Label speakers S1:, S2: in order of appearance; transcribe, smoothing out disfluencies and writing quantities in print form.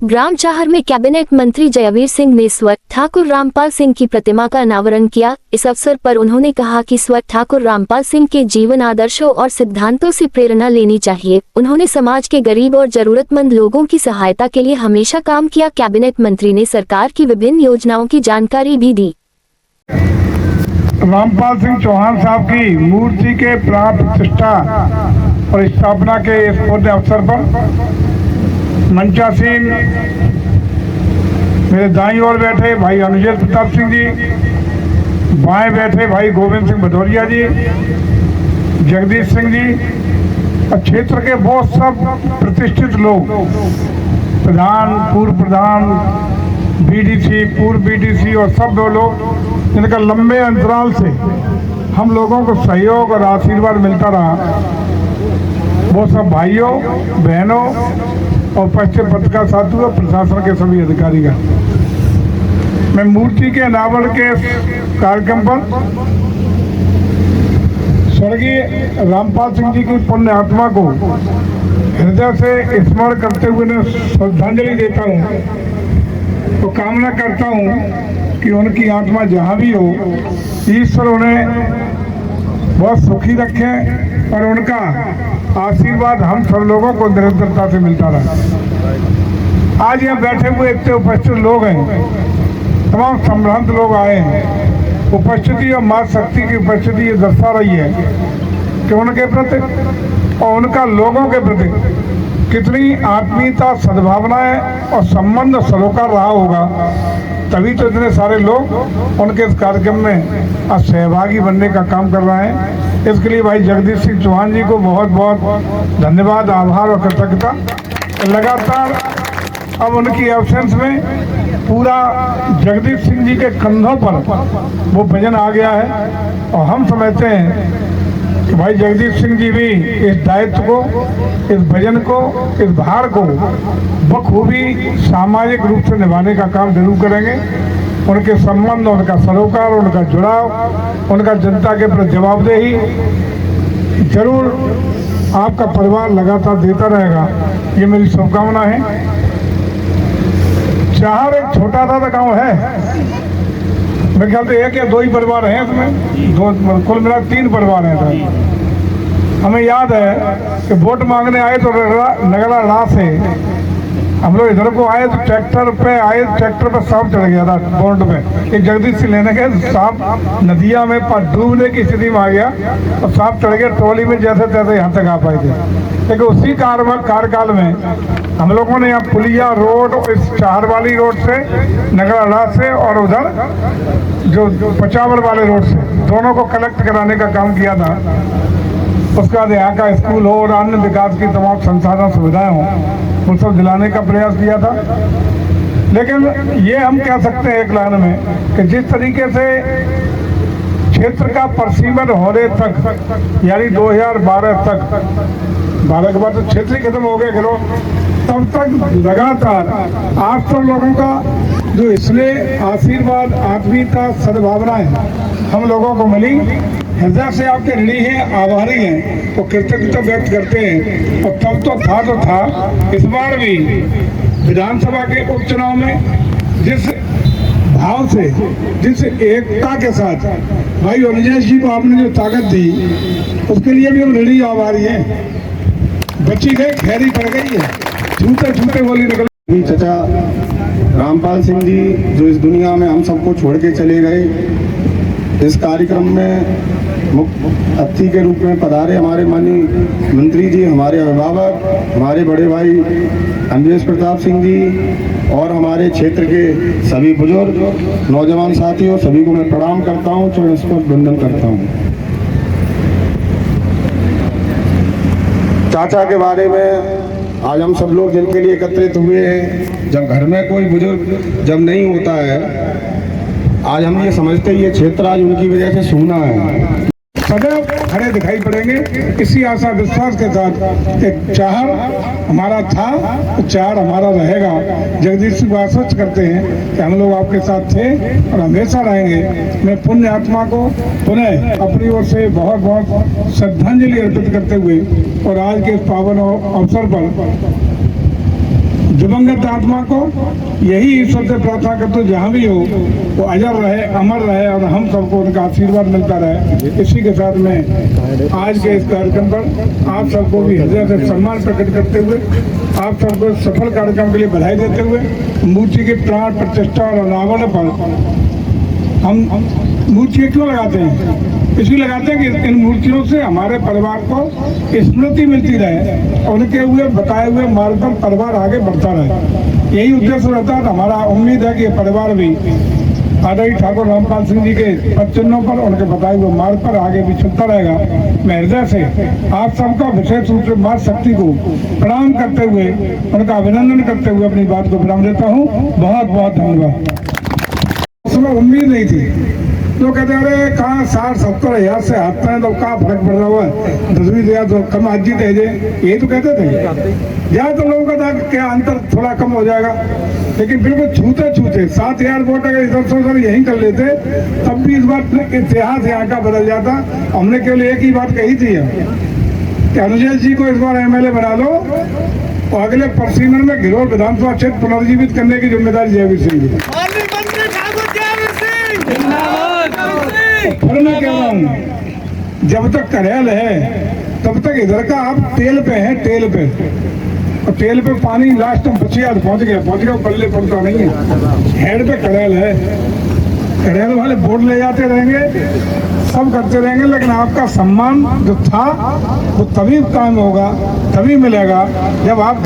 S1: ग्राम चाहर में कैबिनेट मंत्री जयवीर सिंह ने स्वर्गीय ठाकुर रामपाल सिंह की प्रतिमा का अनावरण किया। इस अवसर पर उन्होंने कहा कि स्वर्गीय ठाकुर रामपाल सिंह के जीवन आदर्शों और सिद्धांतों से प्रेरणा लेनी चाहिए। उन्होंने समाज के गरीब और जरूरतमंद लोगों की सहायता के लिए हमेशा काम किया। कैबिनेट मंत्री ने सरकार की विभिन्न योजनाओं की जानकारी भी दी।
S2: रामपाल सिंह चौहान साहब की मूर्ति के प्राण प्रतिष्ठा और स्थापना के इस पुण्य अवसर पर मंचासीन मेरे दाईं ओर बैठे भाई अनुजेत प्रताप सिंह जी, बाएं बैठे भाई गोविंद सिंह भदौरिया जी, जगदीश सिंह जी और क्षेत्र के बहुत सब प्रतिष्ठित लोग, प्रधान, पूर्व प्रधान, बीडीसी, पूर्व बीडीसी और सब लोग जिनका लंबे अंतराल से हम लोगों को सहयोग और आशीर्वाद मिलता रहा, वो सब भाइयों बहनों और पश्चिम पत्रकार साथियों और प्रशासन के सभी अधिकारीगण, मैं मूर्ति के अनावरण के कार्यक्रम पर स्वर्गीय रामपाल सिंह जी की पुण्य आत्मा को हृदय से स्मरण करते हुए मैं श्रद्धांजलि देता हूँ तो कामना करता हूँ कि उनकी आत्मा जहाँ भी हो, ईश्वर उन्हें बहुत सुखी रखे और उनका आशीर्वाद हम सब लोगों को निरंतरता से मिलता रहा। आज यहाँ बैठे हुए इतने उपस्थित लोग हैं, तमाम संभ्रांत लोग आए हैं। उपस्थिति और माँ शक्ति की उपस्थिति ये दर्शा रही है कि उनके प्रति और उनका लोगों के प्रति कितनी आत्मीयता, सद्भावनाएं और संबंध सरोकार रहा होगा, तभी तो इतने सारे लोग उनके इस कार्यक्रम में आज सहभागी बनने का काम कर रहे हैं। इसके लिए भाई जगदीश सिंह चौहान जी को बहुत बहुत धन्यवाद, आभार और कृतज्ञता। लगातार अब उनकी एब्सेंस में पूरा जगदीश सिंह जी के कंधों पर वो भजन आ गया है और हम समझते हैं कि भाई जगदीश सिंह जी भी इस दायित्व को, इस भजन को, इस भार को बखूबी सामाजिक रूप से निभाने का काम जरूर करेंगे। उनके संबंध, उनका सरोकार, उनका जुड़ाव, उनका जनता के प्रति जवाबदेही जरूर आपका परिवार लगातार देता रहेगा, ये मेरी शुभकामना है। चाहर एक छोटा सा गांव है, मेरे ख्याल से एक या दो ही परिवार हैं इसमें, दो कुल मिला 3 परिवार हैं। हमें याद है कि वोट मांगने आए तो नगला ला से हम लोग इधर को आए तो ट्रैक्टर पे आए, ट्रैक्टर पे सांप चढ़ गया था बोर्ड में। एक जगदीश से लेने गए, सांप नदिया में डूबने की स्थिति में आ गया और सांप चढ़ गया ट्रॉली में, जैसे तैसे यहाँ तक आ पाए थे। लेकिन उसी कार्यकाल में हम लोगों ने यहाँ पुलिया रोड, इस चाहर वाली रोड से, नगराला से और उधर जो पचावल वाले रोड से, दोनों को कलेक्ट कराने का काम किया था। उसके बाद यहाँ का स्कूल हो और अन्य विकास की तमाम संसाधन सुविधाएं हों, वो सब दिलाने का प्रयास किया था। लेकिन ये हम कह सकते हैं एक लाइन में कि जिस तरीके से क्षेत्र का परसीमन होने तक, यानी 2012 तक, 12 के बाद तो क्षेत्र ही खत्म हो गए गिरो, तब तक लगातार 800 लोगों का जो इसलिए आशीर्वाद, आत्मीयता, सद्भावनाएं हम लोगों को मिली, हृदय से आपके ऋणी हैं, आभारी हैं, तो कृतज्ञता व्यक्त करते हैं। और तब तो था, इस बार भी विधानसभा के उपचुनाव में जिस भाव से, जिस एकता के साथ भाई अनुजेश जी को आपने जो ताकत दी, उसके लिए भी हम ऋणी आभारी हैं। बच्ची गई, खैरी पड़ गई है, झूठे झूठे बोली निकल।
S3: चाचा रामपाल सिंह जी जो इस दुनिया में हम सबको छोड़ के चले गए, इस कार्यक्रम में मुख्य अतिथि के रूप में पधारे हमारे माननीय मंत्री जी, हमारे अभिभावक, हमारे बड़े भाई अनुजेश प्रताप सिंह जी और हमारे क्षेत्र के सभी बुजुर्ग, नौजवान साथियों, सभी को मैं प्रणाम करता हूँ, चरण स्पर्श वंदन करता हूँ। चाचा के बारे में आज हम सब लोग जिनके लिए एकत्रित हुए हैं, जब घर में कोई बुजुर्ग जब नहीं होता है, आज हम ये समझते हैं ये क्षेत्र आज उनकी वजह से सूना है।
S2: सदैव खड़े दिखाई पड़ेंगे, इसी आशा विश्वास के साथ एक चाहर हमारा था तो चाहर हमारा रहेगा। जगदीश सिंह आश्वस्त करते हैं कि हम लोग आपके साथ थे और हमेशा रहेंगे। मैं पुण्य आत्मा को पुनः अपनी ओर से बहुत बहुत श्रद्धांजलि अर्पित करते हुए और आज के इस पावन अवसर पर दिवंगत आत्मा को यही ईश्वर से प्रार्थना करते हो जहाँ भी हो वो अजर रहे, अमर रहे और हम सबको उनका आशीर्वाद मिलता रहे। इसी के साथ में आज के इस कार्यक्रम पर आप सबको भी हृदय से सम्मान प्रकट करते हुए आप सबको सफल कार्यक्रम के लिए बधाई देते हुए मूर्ति की प्राण प्रतिष्ठा और अनावरण पर हम मूर्ति क्यों लगाते हैं? इसलिए लगाते हैं कि इन मूर्तियों से हमारे परिवार को स्मृति मिलती रहे और उनके हुए बताए हुए मार्ग पर परिवार आगे बढ़ता रहे। यही उद्देश्य रहता है। हमारा उम्मीद है कि ये परिवार भी आदरणीय ठाकुर रामपाल सिंह जी के पद चिन्हों पर उनके बताए हुए मार्ग पर आगे भी चलता रहेगा। मैं हृदय से आप सबका विशेष रूप से माँ शक्ति को प्रणाम करते हुए उनका अभिनंदन करते हुए अपनी बात को विराम देता हूँ। बहुत बहुत धन्यवाद। उसमें उम्मीद नहीं थी। तो कहते अरे कहाँ 60-70 हज़ार से हाथ में तो कहाँ फर्क पड़ रहा हुआ 10वीं दिया तो कम आज जीत है यही तो कहते थे। जहाँ तो लोगों का था क्या अंतर थोड़ा कम हो जाएगा, लेकिन बिल्कुल छूते 7,000 वोट अगर इधर से उधर यही कर लेते तब भी इस बार इतिहास यहाँ का बदल जाता। हमने केवल एक ही बात कही थी कि अनुजय जी को इस बार MLA बना लो और अगले परसीमन में घिरोल विधानसभा क्षेत्र पुनर्जीवित करने की जिम्मेदारी जयवीर सिंह जी। फिर मैं कह रहा हूँ जब तक करेल है तब तक इधर का आप तेल पे हैं, तेल पे, और तेल पे पानी लास्ट में बचिया पहुंच गया पल्ले पड़ता नहीं है। हेड पे करेल है, करेल वाले वोट ले जाते रहेंगे, सब करते रहेंगे, लेकिन आपका सम्मान जो था वो तभी कायम होगा, तभी मिलेगा जब आप